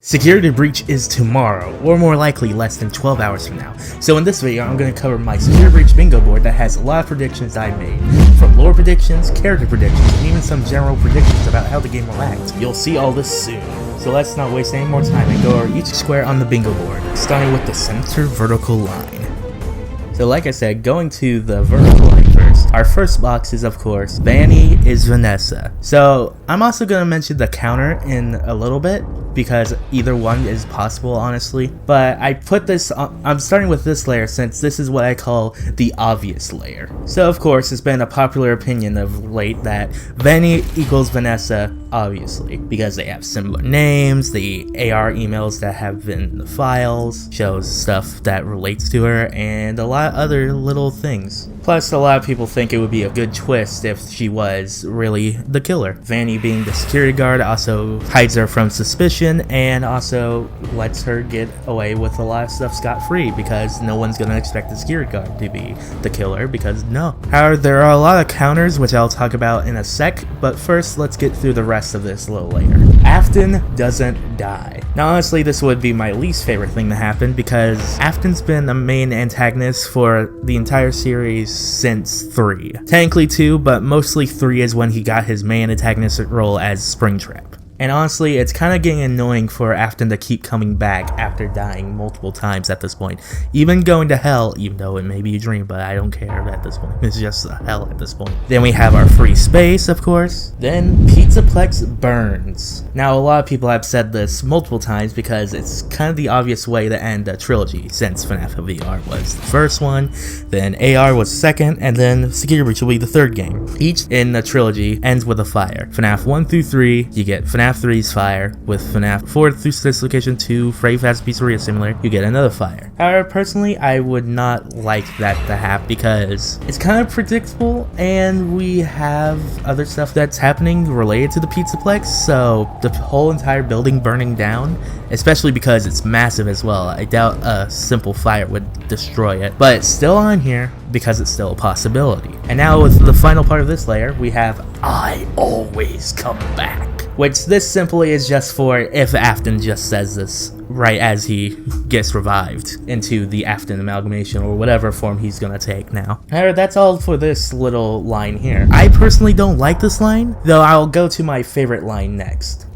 Security breach is tomorrow, or more likely less than 12 hours from now. So in this video, I'm going to cover my security breach bingo board that has a lot of predictions I made. From lore predictions, character predictions, and even some general predictions about how the game will act. You'll see all this soon. So let's not waste any more time and go over each square on the bingo board, starting with the center vertical line. So like I said, going to the vertical line first, our first box is of course, Vanny is Vanessa. So I'm also going to mention the counter in a little bit, because either one is possible honestly, but I put this on, I'm starting with this layer since this is what I call the obvious layer. So of course it's been a popular opinion of late that Vanny equals Vanessa, obviously, because they have similar names, the AR emails that have been in the files shows stuff that relates to her, and a lot of other little things. Plus a lot of people think it would be a good twist if she was really the killer. Vanny being the security guard also hides her from suspicion and also lets her get away with a lot of stuff scot-free because no one's gonna expect the security guard to be the killer, because no. However, there are a lot of counters which I'll talk about in a sec, but first let's get through the rest of this little layer. Afton doesn't die. Now honestly, this would be my least favorite thing to happen because Afton's been a main antagonist for the entire series since 3. Technically 2, but mostly 3 is when he got his main antagonist role as Springtrap. And honestly, it's kind of getting annoying for Afton to keep coming back after dying multiple times at this point. Even going to hell, even though it may be a dream, but I don't care at this point. It's just hell at this point. Then we have our free space, of course. Then Pizzaplex burns. Now, a lot of people have said this multiple times because it's kind of the obvious way to end a trilogy, since FNAF VR was the first one, then AR was second, and then Security Breach will be the third game. Each in the trilogy ends with a fire. FNAF 1 through 3, you get FNAF 3's fire. With FNAF 4 through this location 2, Freddy Fazbear's Pizzeria Simulator, you get another fire. However, personally, I would not like that to happen because it's kind of predictable and we have other stuff that's happening related to the Pizzaplex, so the whole entire building burning down, especially because it's massive as well, I doubt a simple fire would destroy it, but it's still on here because it's still a possibility. And now with the final part of this layer, we have I always come back. Which this simply is just for if Afton just says this right as he gets revived into the Afton amalgamation or whatever form he's gonna take now. However, that's all for this little line here. I personally don't like this line, though I'll go to my favorite line next.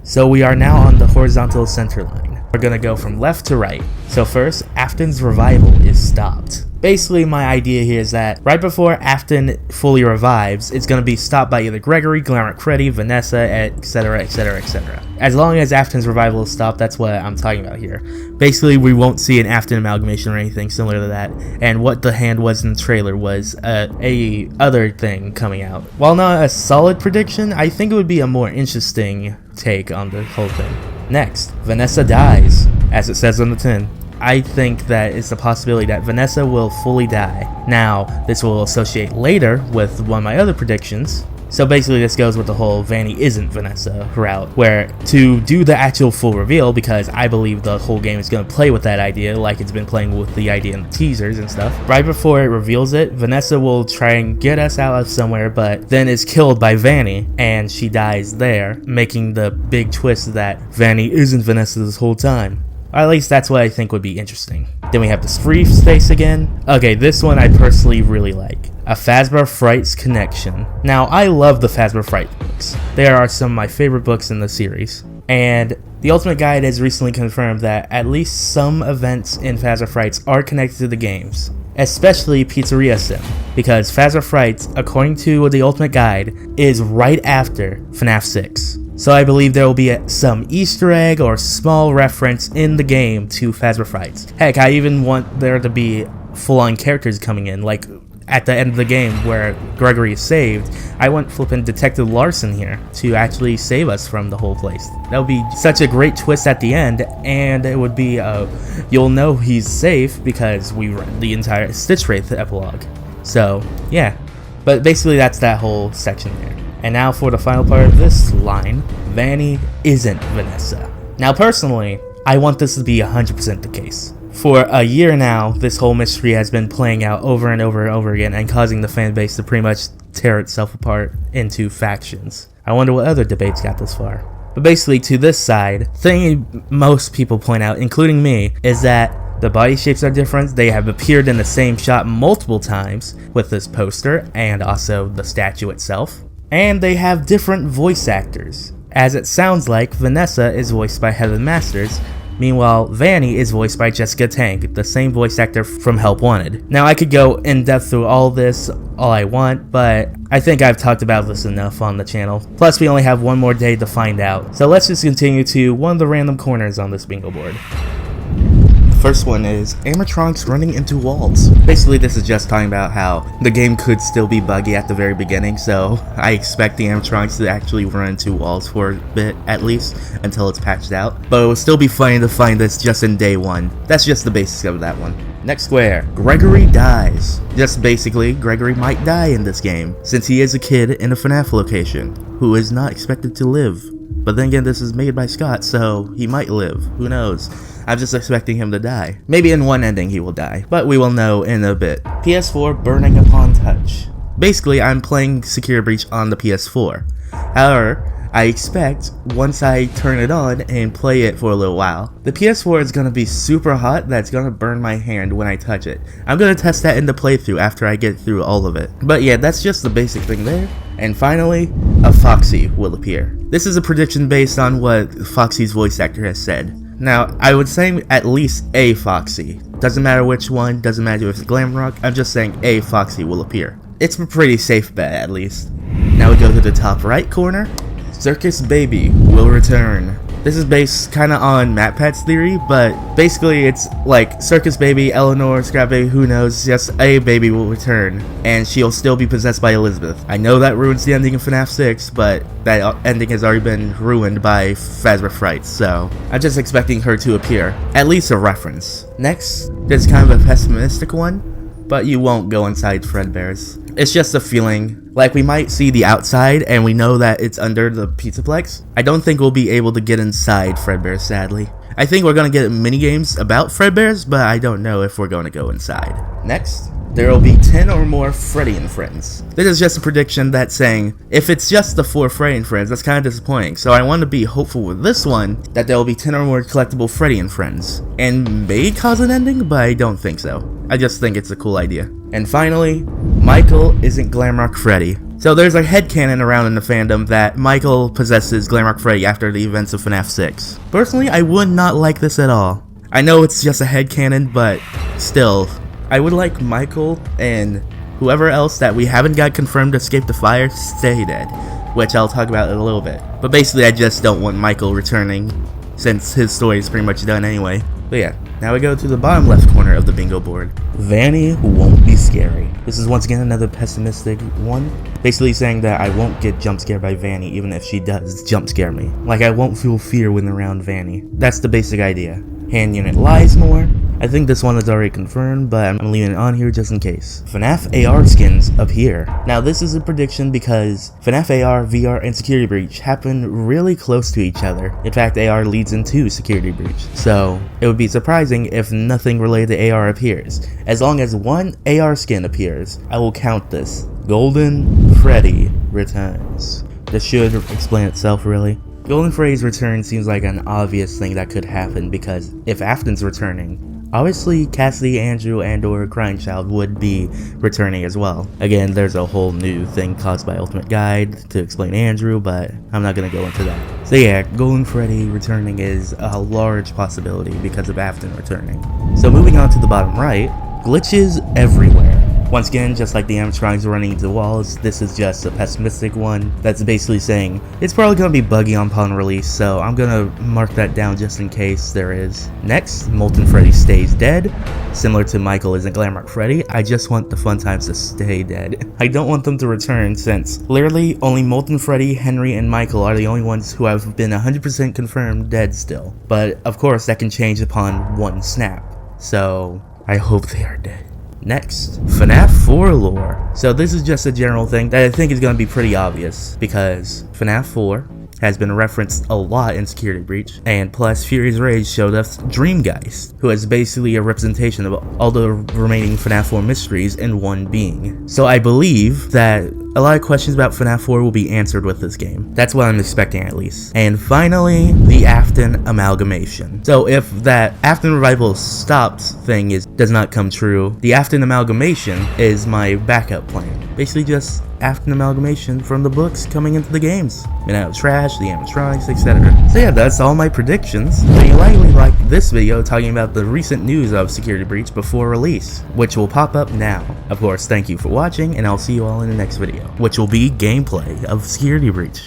So we are now on the horizontal center line. We're gonna go from left to right. So first, Afton's revival is stopped. Basically, my idea here is that right before Afton fully revives, it's going to be stopped by either Gregory, Glamour Freddy, Vanessa, etc, etc, etc. As long as Afton's revival is stopped, that's what I'm talking about here. Basically, we won't see an Afton amalgamation or anything similar to that, and what the hand was in the trailer was a other thing coming out. While not a solid prediction, I think it would be a more interesting take on the whole thing. Next, Vanessa dies, as it says on the tin. I think that it's a possibility that Vanessa will fully die. Now, this will associate later with one of my other predictions. So basically this goes with the whole Vanny isn't Vanessa route, where to do the actual full reveal, because I believe the whole game is going to play with that idea like it's been playing with the idea in the teasers and stuff. Right before it reveals it, Vanessa will try and get us out of somewhere, but then is killed by Vanny, and she dies there, making the big twist that Vanny isn't Vanessa this whole time. Or at least that's what I think would be interesting. Then we have this free space again. Okay, this one I personally really like. A Fazbear Frights connection. Now, I love the Fazbear Fright books. They are some of my favorite books in the series. And the Ultimate Guide has recently confirmed that at least some events in Fazbear Frights are connected to the games. Especially Pizzeria Sim, because Fazbear Frights, according to the Ultimate Guide, is right after FNAF 6. So I believe there will be some Easter egg or small reference in the game to Fazbear Frights. Heck, I even want there to be full-on characters coming in, like at the end of the game where Gregory is saved. I want flippin' Detective Larson here to actually save us from the whole place. That would be such a great twist at the end, and it would be, you'll know he's safe because we read the entire Stitch Wraith epilogue. So, yeah. But basically that's that whole section there. And now for the final part of this line, Vanny isn't Vanessa. Now personally, I want this to be 100% the case. For a year now, this whole mystery has been playing out over and over and over again and causing the fan base to pretty much tear itself apart into factions. I wonder what other debates got this far. But basically, to this side, thing most people point out, including me, is that the body shapes are different. They have appeared in the same shot multiple times with this poster and also the statue itself. And they have different voice actors, as it sounds like Vanessa is voiced by Heather Masters, meanwhile Vanny is voiced by Jessica Tank, the same voice actor from Help Wanted. Now I could go in depth through all this all I want, but I think I've talked about this enough on the channel. Plus we only have one more day to find out. So let's just continue to one of the random corners on this bingo board. First one is animatronics running into walls. Basically this is just talking about how the game could still be buggy at the very beginning, so I expect the animatronics to actually run into walls for a bit at least until it's patched out. But it will still be funny to find this just in day one. That's just the basics of that one. Next square, Gregory dies. Just basically, Gregory might die in this game, since he is a kid in a FNAF location who is not expected to live. But then again, this is made by Scott, so he might live. Who knows? I'm just expecting him to die. Maybe in one ending he will die, but we will know in a bit. PS4 burning upon touch. Basically, I'm playing Security Breach on the PS4. However, I expect once I turn it on and play it for a little while, the PS4 is going to be super hot that's going to burn my hand when I touch it. I'm going to test that in the playthrough after I get through all of it. But yeah, that's just the basic thing there. And finally, a Foxy will appear. This is a prediction based on what Foxy's voice actor has said. Now, I would say at least a Foxy. Doesn't matter which one, doesn't matter if it's Glamrock, I'm just saying a Foxy will appear. It's a pretty safe bet at least. Now we go to the top right corner. Circus Baby will return. This is based kinda on MatPat's theory, but basically it's like Circus Baby, Eleanor, Scrap Baby, who knows, just a baby will return, and she'll still be possessed by Elizabeth. I know that ruins the ending of FNAF 6, but that ending has already been ruined by Phasma Frights, so I'm just expecting her to appear. At least a reference. Next, this is kind of a pessimistic one, but you won't go inside Fredbear's. It's just a feeling. Like, we might see the outside, and we know that it's under the Pizzaplex. I don't think we'll be able to get inside Fredbear's, sadly. I think we're gonna get minigames about Fredbear's, but I don't know if we're gonna go inside. Next, there will be 10 or more Freddy and Friends. This is just a prediction that's saying, if it's just the 4 Freddy and Friends, that's kind of disappointing. So I want to be hopeful with this one, that there will be 10 or more collectible Freddy and Friends. And may cause an ending, but I don't think so. I just think it's a cool idea. And finally, Michael isn't Glamrock Freddy. So there's a headcanon around in the fandom that Michael possesses Glamrock Freddy after the events of FNAF 6. Personally, I would not like this at all. I know it's just a headcanon, but still, I would like Michael and whoever else that we haven't got confirmed to escape the fire stay dead, which I'll talk about in a little bit. But basically, I just don't want Michael returning, since his story is pretty much done anyway. But yeah, now we go to the bottom left corner of the bingo board. Vanny won't be scary. This is once again another pessimistic one. Basically saying that I won't get jump scared by Vanny even if she does jump scare me. Like, I won't feel fear when around Vanny. That's the basic idea. Hand unit lies more. I think this one is already confirmed, but I'm leaving it on here just in case. FNAF AR skins appear. Now this is a prediction because FNAF AR, VR, and Security Breach happen really close to each other. In fact, AR leads into Security Breach. So it would be surprising if nothing related to AR appears. As long as one AR skin appears, I will count this. Golden Freddy returns. This should explain itself really. Golden Freddy's return seems like an obvious thing that could happen because if Afton's returning, obviously Cassidy, Andrew, and/or Crying Child would be returning as well. Again, there's a whole new thing caused by Ultimate Guide to explain Andrew, but I'm not gonna go into that. So yeah, Golden Freddy returning is a large possibility because of Afton returning. So moving on to the bottom right, glitches everywhere. Once again, just like the animatronics running into walls, this is just a pessimistic one that's basically saying it's probably going to be buggy upon release, so I'm going to mark that down just in case there is. Next, Molten Freddy stays dead. Similar to Michael isn't Glamrock Freddy, I just want the fun times to stay dead. I don't want them to return since literally only Molten Freddy, Henry, and Michael are the only ones who have been 100% confirmed dead still. But of course that can change upon one snap, so I hope they are dead. Next, FNAF 4 lore. So this is just a general thing that I think is going to be pretty obvious because FNAF 4 has been referenced a lot in Security Breach, and plus Furious Rage showed us Dreamgeist, who is basically a representation of all the remaining FNAF 4 mysteries in one being. So I believe that a lot of questions about FNAF 4 will be answered with this game. That's what I'm expecting at least. And finally, the Afton amalgamation. So if that Afton Revival stops thing does not come true, the Afton amalgamation is my backup plan. Basically just Afton amalgamation from the books coming into the games. Midnight of Trash, the animatronics, etc. So yeah, that's all my predictions. So you likely like this video talking about the recent news of Security Breach before release, which will pop up now. Of course, thank you for watching, and I'll see you all in the next video, which will be gameplay of Security Breach.